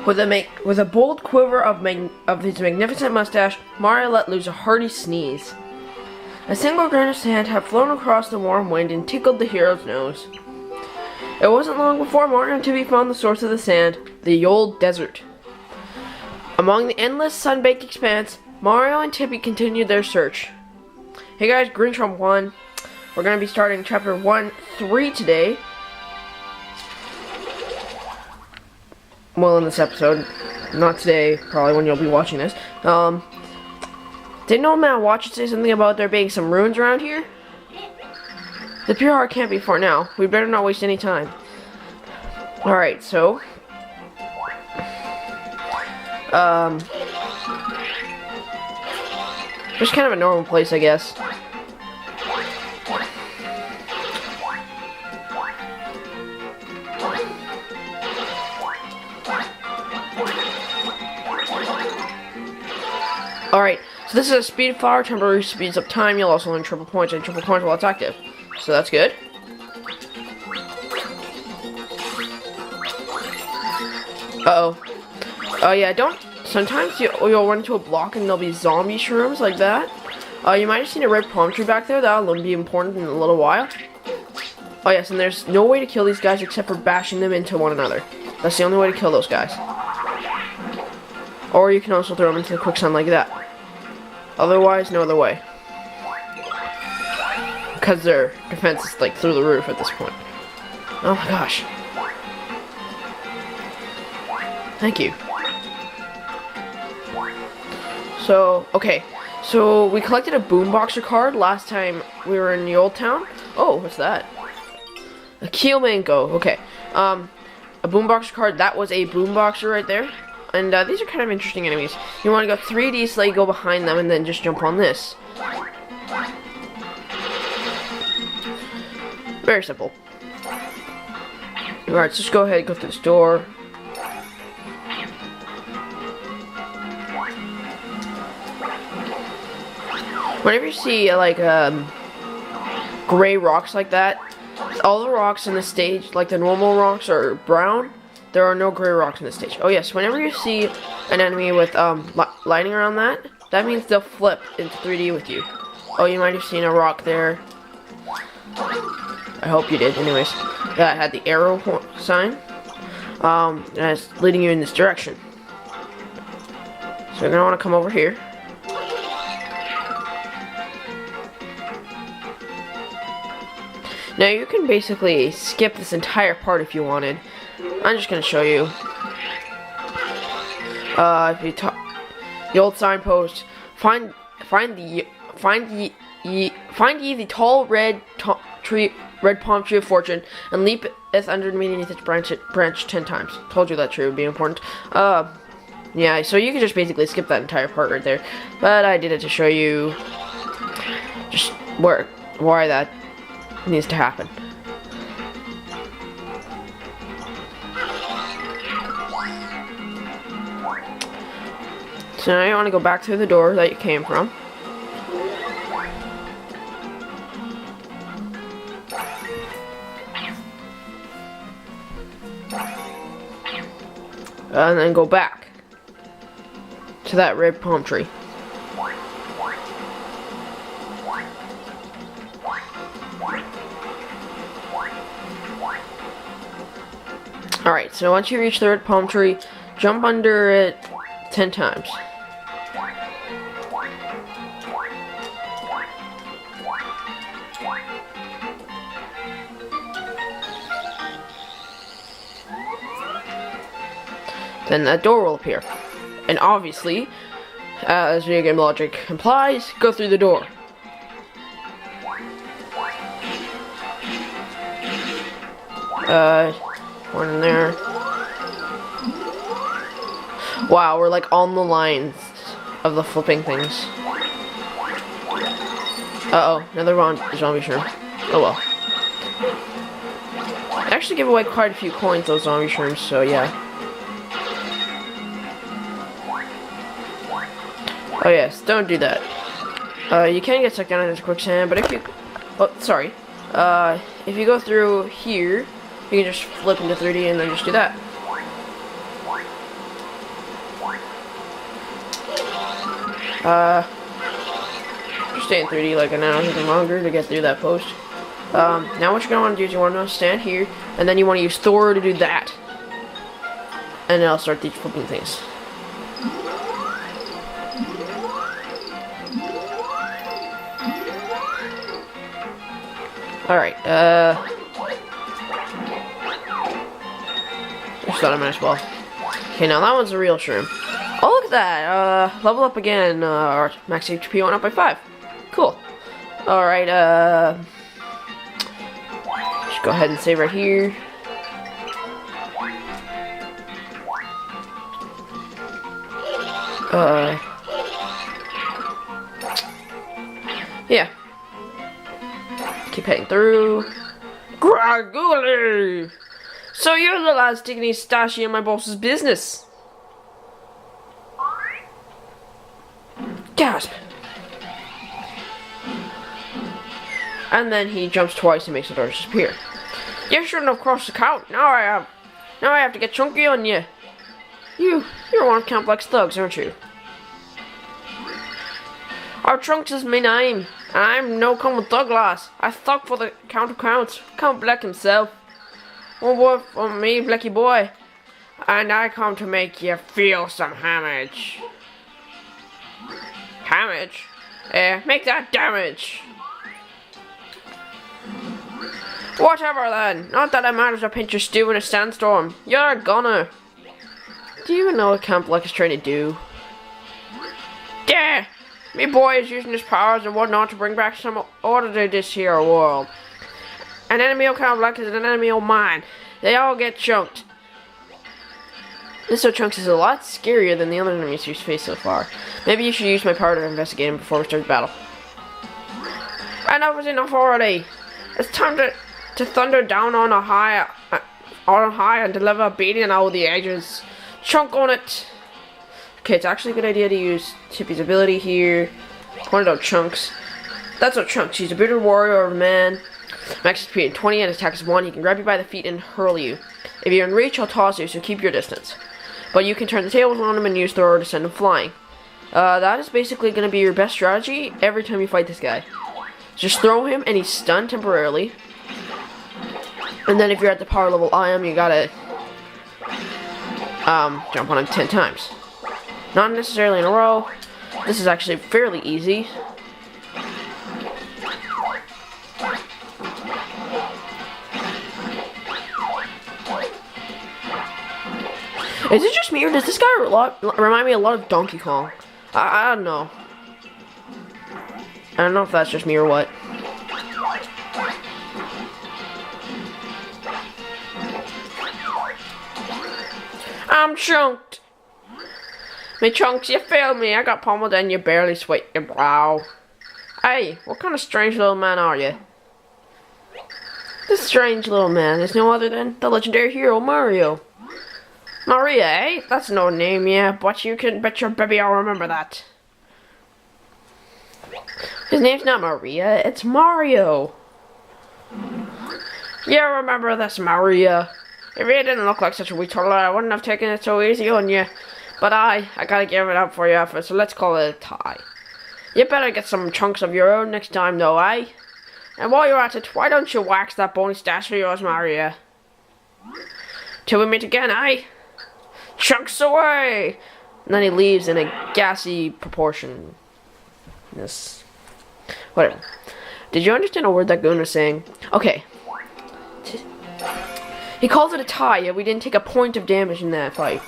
With a bold quiver of his magnificent mustache, Mario let loose a hearty sneeze. A single grain of sand had flown across the warm wind and tickled the hero's nose. It wasn't long before Mario and Tippy found the source of the sand, the Yold Desert. Among the endless sun-baked expanse, Mario and Tippy continued their search. Hey guys, Greentrump 1. We're going to be starting chapter 1-3 today. Well, in this episode. Not today, probably when you'll be watching this. Didn't old man Watch say something about there being some ruins around here? The pure heart can't be far now. We better not waste any time. Alright, so... just kind of a normal place, I guess. Alright, so this is a speed flower, temporary speeds up time. You'll also learn triple points and triple coins while it's active. So that's good. Uh-oh. Oh yeah, sometimes you'll run into a block and there'll be zombie shrooms like that. You might have seen a red palm tree back there. That'll be important in a little while. Oh yes, and there's no way to kill these guys except for bashing them into one another. That's the only way to kill those guys. Or you can also throw them into the quicksand like that. Otherwise, no other way. Because their defense is like through the roof at this point. Oh my gosh. Thank you. So, okay. So, we collected a boomboxer card last time we were in the old town. Oh, what's that? A Keelmango. Okay. A boomboxer card. That was a boomboxer right there. And these are kind of interesting enemies. You want to go 3D so you go behind them and then just jump on this. Very simple. Alright, so just go ahead and go through this door. Whenever you see like gray rocks like that, all the rocks in the stage, like the normal rocks, are brown. There are no gray rocks in this stage. Oh yes, whenever you see an enemy with lighting around that, that means they'll flip into 3D with you. Oh, you might have seen a rock there. I hope you did. Anyways, that had the arrow sign. And it's leading you in this direction. So you're gonna want to come over here. Now you can basically skip this entire part if you wanted. I'm just gonna show you. If you the old signpost, find ye the tall red palm tree of fortune and leap it underneath its branch 10 times. Told you that tree would be important. Yeah, so you can just basically skip that entire part right there. But I did it to show you just why that needs to happen. So now you want to go back through the door that you came from. And then go back to that red palm tree. Alright, so once you reach the red palm tree, jump under it 10 times. Then that door will appear. And obviously, as video game logic implies, go through the door. One in there. Wow, we're like on the lines of the flipping things. Uh-oh, another zombie shroom. Oh well. I actually give away quite a few coins, those zombie shrooms, so yeah. Oh yes, don't do that. You can get stuck down in this quicksand, but if you... Oh, sorry. If you go through here, You can just flip into 3D and then just do that. Just stay in 3D like an hour or longer to get through that post. Now what you're gonna want to do is you want to stand here, and then you want to use Thor to do that, and then I'll start these flipping things. Alright, just thought I might as well. Okay, now that one's a real shroom. Oh, look at that! Level up again, our max HP went up by 5. Cool. Alright, just go ahead and save right here. Yeah. Keep heading through. Gragooli! So you're the lad sticking his stashy in my boss's business. Gasp! And then he jumps twice and makes the door disappear. You shouldn't have crossed the count. Now I have to get chunky on you. You're one of Count Black's thugs, aren't you? Our Trunks is my name, and I'm no common thug lass. I thug for the Count of Counts, Count Black himself. One word from me, Blacky boy, and I come to make you feel some damage. Damage? Make that damage. Whatever then. Not that it matters to pinch your stew in a sandstorm. You're a gunner. Do you even know what Count Black is trying to do? Yeah. Me boy is using his powers and whatnot to bring back some order to this here world. An enemy of Count Black is an enemy of mine. They all get chunked. This Trunks is a lot scarier than the other enemies you've faced so far. Maybe you should use my power to investigate him before we start the battle. Enough is enough already. It's time to thunder down on high and deliver a beating out of the edges. Chunk on it. Okay, it's actually a good idea to use Tippy's ability here. Pointed out Chunks. That's what Chunks. He's a bitter warrior or a man. Max speed 20 and attack is 1. He can grab you by the feet and hurl you. If you're in reach, he'll toss you, so keep your distance. But you can turn the tables on him and use thrower to send him flying. That is basically going to be your best strategy every time you fight this guy. Just throw him and he's stunned temporarily. And then if you're at the power level I am, you gotta jump on him 10 times. Not necessarily in a row. This is actually fairly easy. Is it just me, or does this guy remind me a lot of Donkey Kong? I don't know. I don't know if that's just me or what. I'm chunked. Me chunks, you failed me. I got pummeled and you barely sweat your brow. Hey, what kind of strange little man are you? This strange little man is no other than the legendary hero Mario. Maria, eh? That's no name, yeah, but you can bet your baby I'll remember that. His name's not Maria, it's Mario. Yeah, remember this, Maria. If you didn't look like such a wee turtle, I wouldn't have taken it so easy on you. But I gotta give it up for your effort, so let's call it a tie. You better get some chunks of your own next time, though, eh? And while you're at it, why don't you wax that bony stash of yours, Maria? Till we meet again, eh? Chunks away! And then he leaves in a gassy proportion. This. Whatever. Did you understand a word that Goon was saying? Okay. He calls it a tie, yet we didn't take a point of damage in that fight.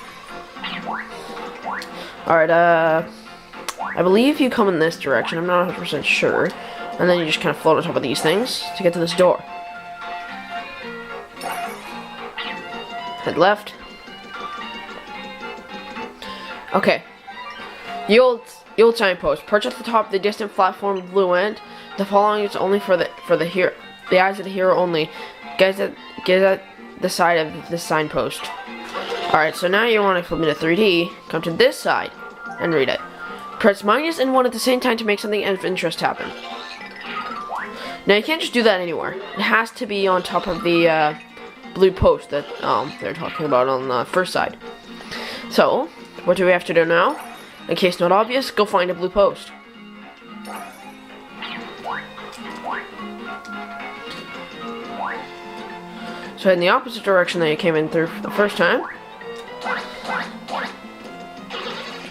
Alright, I believe you come in this direction. I'm not 100% sure. And then you just kind of float on top of these things to get to this door. Head left. Okay. Yold signpost. Perch at the top of the distant platform blue end. The following is only for the eyes of the hero only. Guys at the side of the signpost. Alright, so now you want to flip into 3D, come to this side, and read it. Press minus and 1 at the same time to make something of interest happen. Now you can't just do that anywhere. It has to be on top of the blue post that they're talking about on the first side. So, what do we have to do now? In case not obvious, go find a blue post. So head in the opposite direction that you came in through the first time.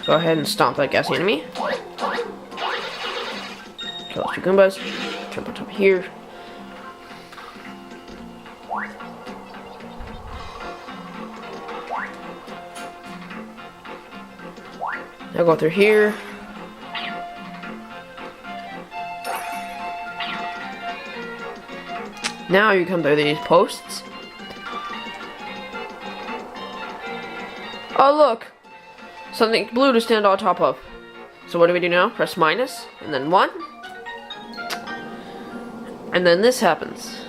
Go ahead and stomp that gassy enemy. Kill those two Goombas. Jump on top of here. Now go through here. Now you come through these posts. Oh look! Something blue to stand on top of. So what do we do now? Press minus, and then 1. And then this happens.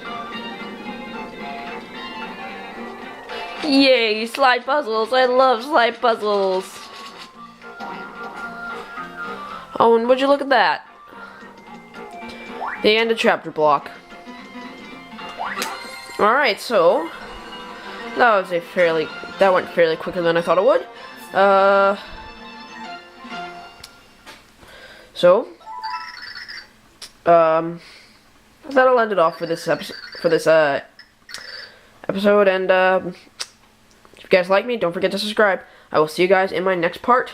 Yay, slide puzzles! I love slide puzzles! Oh, and would you look at that? The end of chapter block. Alright, so that went fairly quicker than I thought it would. That'll end it off for this episode. And if you guys like me, don't forget to subscribe. I will see you guys in my next part.